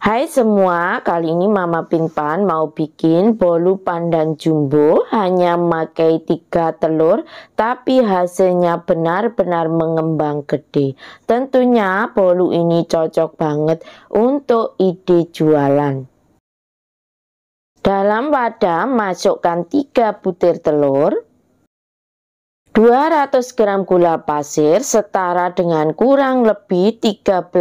Hai semua, kali ini Mama Pinpan mau bikin bolu pandan jumbo hanya memakai 3 telur, tapi hasilnya benar-benar mengembang gede. Tentunya bolu ini cocok banget untuk ide jualan. Dalam wadah masukkan 3 butir telur, 200 gram gula pasir setara dengan kurang lebih 13,5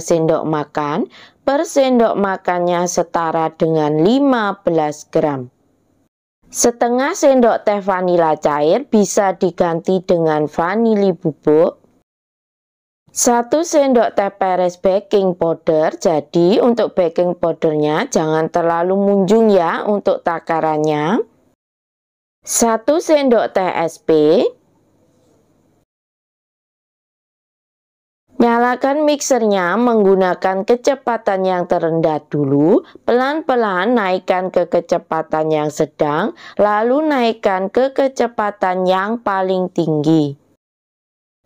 sendok makan, per sendok makannya setara dengan 15 gram. Setengah sendok teh vanila cair bisa diganti dengan vanili bubuk. 1 sendok teh peres baking powder, jadi untuk baking powdernya jangan terlalu munjung ya untuk takarannya. 1 sendok teh SP. Nyalakan mixernya menggunakan kecepatan yang terendah dulu, pelan-pelan naikkan ke kecepatan yang sedang, lalu naikkan ke kecepatan yang paling tinggi.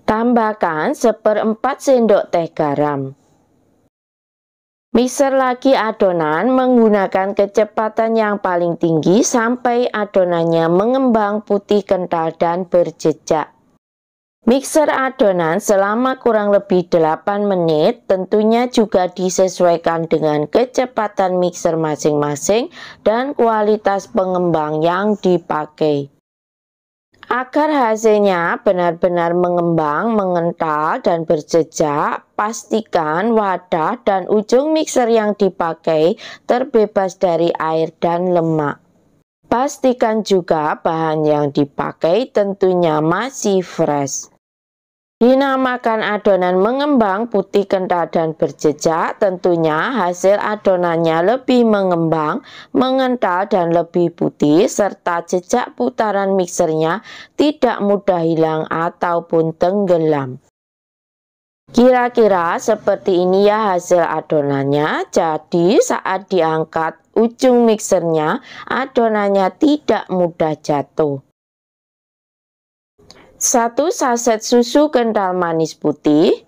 Tambahkan 1/4 sendok teh garam. Mixer lagi adonan menggunakan kecepatan yang paling tinggi sampai adonannya mengembang putih kental dan berjejak. Mixer adonan selama kurang lebih 8 menit, tentunya juga disesuaikan dengan kecepatan mixer masing-masing dan kualitas pengembang yang dipakai. Agar hasilnya benar-benar mengembang, mengental, dan berjejak, pastikan wadah dan ujung mixer yang dipakai terbebas dari air dan lemak. Pastikan juga bahan yang dipakai tentunya masih fresh. Dinamakan adonan mengembang putih kental dan berjejak, tentunya hasil adonannya lebih mengembang, mengental dan lebih putih, serta jejak putaran mixernya tidak mudah hilang ataupun tenggelam. Kira-kira seperti ini ya hasil adonannya, jadi saat diangkat ujung mixernya, adonannya tidak mudah jatuh. 1 saset susu kental manis putih,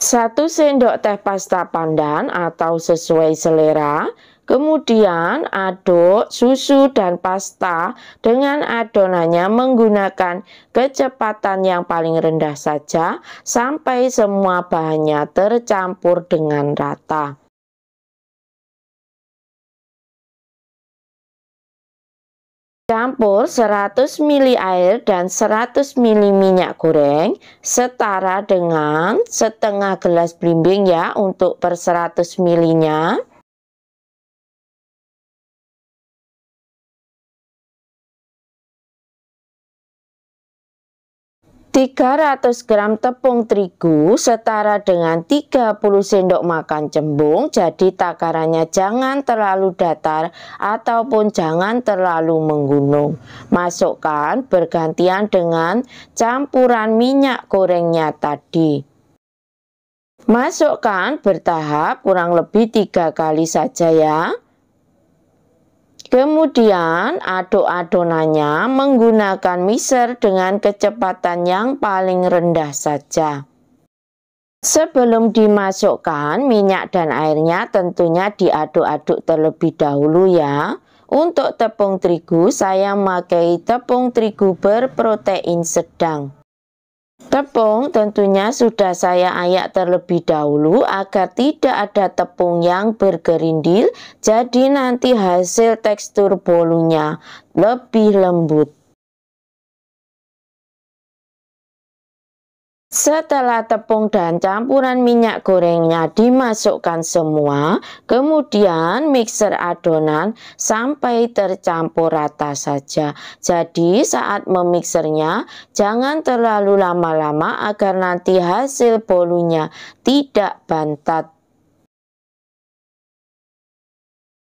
1 sendok teh pasta pandan atau sesuai selera. Kemudian aduk susu dan pasta dengan adonannya menggunakan kecepatan yang paling rendah saja sampai semua bahannya tercampur dengan rata. Campur 100 ml air dan 100 ml minyak goreng setara dengan setengah gelas blimbing ya untuk per 100 ml nya. 300 gram tepung terigu setara dengan 30 sendok makan cembung, jadi takarannya jangan terlalu datar ataupun jangan terlalu menggunung. Masukkan bergantian dengan campuran minyak gorengnya tadi. Masukkan bertahap kurang lebih 3 kali saja ya. Kemudian aduk adonannya menggunakan mixer dengan kecepatan yang paling rendah saja. Sebelum dimasukkan minyak dan airnya tentunya diaduk-aduk terlebih dahulu ya. Untuk tepung terigu saya memakai tepung terigu berprotein sedang. Tepung tentunya sudah saya ayak terlebih dahulu agar tidak ada tepung yang bergerindil, jadi nanti hasil tekstur bolunya lebih lembut. Setelah tepung dan campuran minyak gorengnya dimasukkan semua, kemudian mixer adonan sampai tercampur rata saja. Jadi saat memixernya jangan terlalu lama-lama agar nanti hasil bolunya tidak bantat.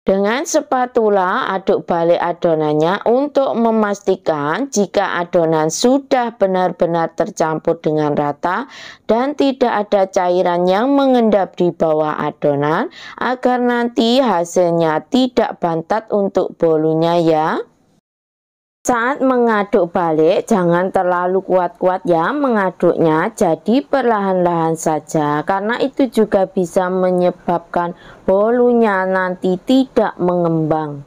Dengan spatula aduk balik adonannya untuk memastikan jika adonan sudah benar-benar tercampur dengan rata dan tidak ada cairan yang mengendap di bawah adonan agar nanti hasilnya tidak bantat untuk bolunya ya. Saat mengaduk balik, jangan terlalu kuat-kuat ya mengaduknya, jadi perlahan-lahan saja, karena itu juga bisa menyebabkan bolunya nanti tidak mengembang.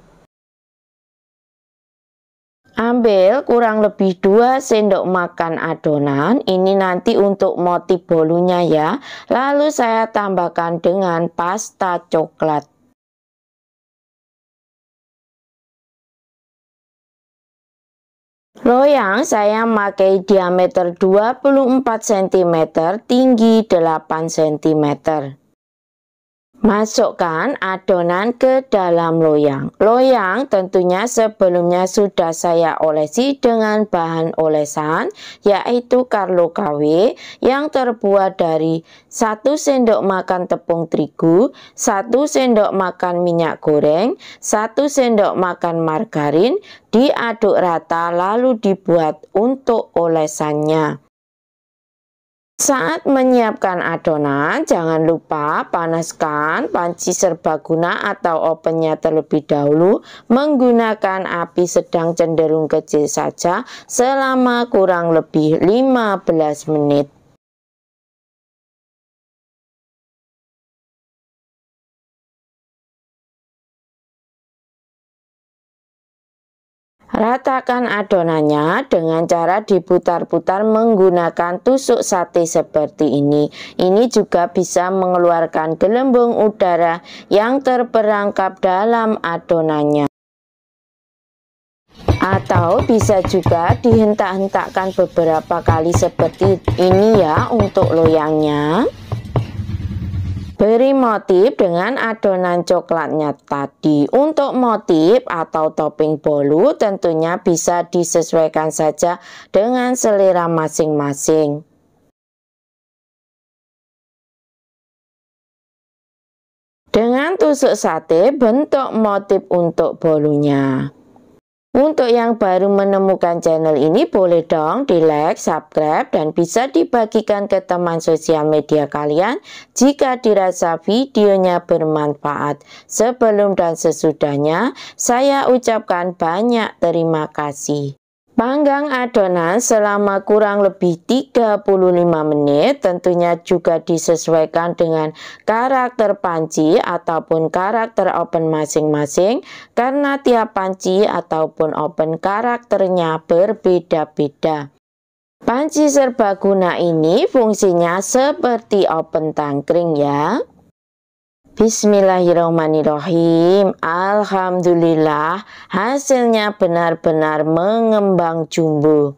Ambil kurang lebih 2 sendok makan adonan, ini nanti untuk motif bolunya ya. Lalu saya tambahkan dengan pasta coklat. Loyang saya pakai diameter 24 cm, tinggi 8 cm. Masukkan adonan ke dalam loyang. Loyang tentunya sebelumnya sudah saya olesi dengan bahan olesan, yaitu Carlo KW yang terbuat dari 1 sendok makan tepung terigu, 1 sendok makan minyak goreng, 1 sendok makan margarin, diaduk rata lalu dibuat untuk olesannya. Saat menyiapkan adonan, jangan lupa panaskan panci serbaguna atau ovennya terlebih dahulu menggunakan api sedang cenderung kecil saja selama kurang lebih 15 menit. Ratakan adonannya dengan cara diputar-putar menggunakan tusuk sate seperti ini. Ini juga bisa mengeluarkan gelembung udara yang terperangkap dalam adonannya. Atau bisa juga dihentak-hentakkan beberapa kali seperti ini ya untuk loyangnya. Beri motif dengan adonan coklatnya tadi. Untuk motif atau topping bolu tentunya bisa disesuaikan saja dengan selera masing-masing. Dengan tusuk sate, bentuk motif untuk bolunya. Untuk yang baru menemukan channel ini, boleh dong di like, subscribe, dan bisa dibagikan ke teman sosial media kalian jika dirasa videonya bermanfaat. Sebelum dan sesudahnya, saya ucapkan banyak terima kasih. Panggang adonan selama kurang lebih 35 menit, tentunya juga disesuaikan dengan karakter panci ataupun karakter oven masing-masing, karena tiap panci ataupun oven karakternya berbeda-beda. Panci serbaguna ini fungsinya seperti oven tangkring ya. Bismillahirrahmanirrahim. Alhamdulillah, hasilnya benar-benar mengembang jumbo.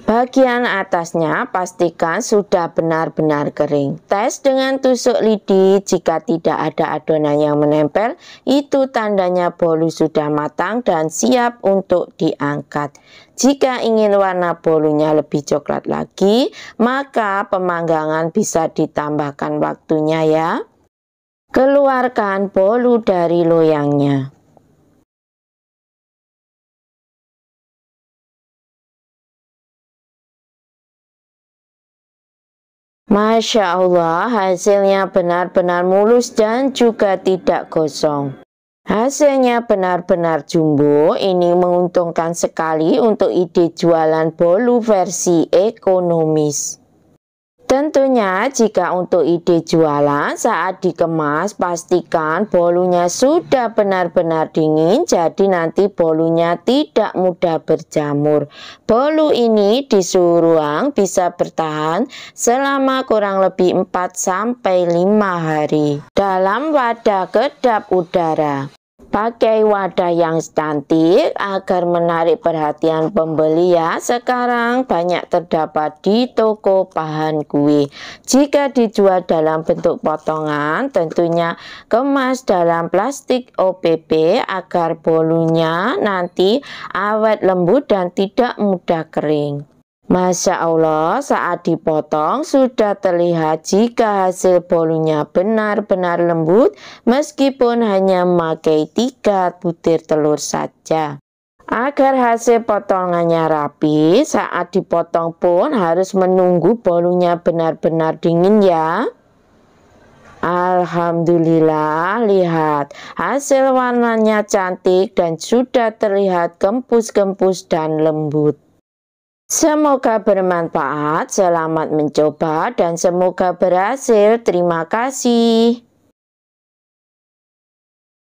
Bagian atasnya pastikan sudah benar-benar kering. Tes dengan tusuk lidi, jika tidak ada adonan yang menempel, itu tandanya bolu sudah matang dan siap untuk diangkat. Jika ingin warna bolunya lebih coklat lagi, maka pemanggangan bisa ditambahkan waktunya ya. Keluarkan bolu dari loyangnya. Masya Allah, hasilnya benar-benar mulus dan juga tidak gosong. Hasilnya benar-benar jumbo. Ini menguntungkan sekali untuk ide jualan bolu versi ekonomis. Tentunya jika untuk ide jualan saat dikemas, pastikan bolunya sudah benar-benar dingin, jadi nanti bolunya tidak mudah berjamur. Bolu ini di suhu ruang bisa bertahan selama kurang lebih 4-5 hari dalam wadah kedap udara. Pakai wadah yang cantik agar menarik perhatian pembeli ya. Sekarang banyak terdapat di toko bahan kue. Jika dijual dalam bentuk potongan, tentunya kemas dalam plastik OPP agar bolunya nanti awet lembut dan tidak mudah kering. Masya Allah, saat dipotong sudah terlihat jika hasil bolunya benar-benar lembut meskipun hanya memakai 3 butir telur saja. Agar hasil potongannya rapi, saat dipotong pun harus menunggu bolunya benar-benar dingin ya. Alhamdulillah, lihat hasil warnanya cantik dan sudah terlihat gembus-gembus dan lembut. Semoga bermanfaat, selamat mencoba dan semoga berhasil. Terima kasih.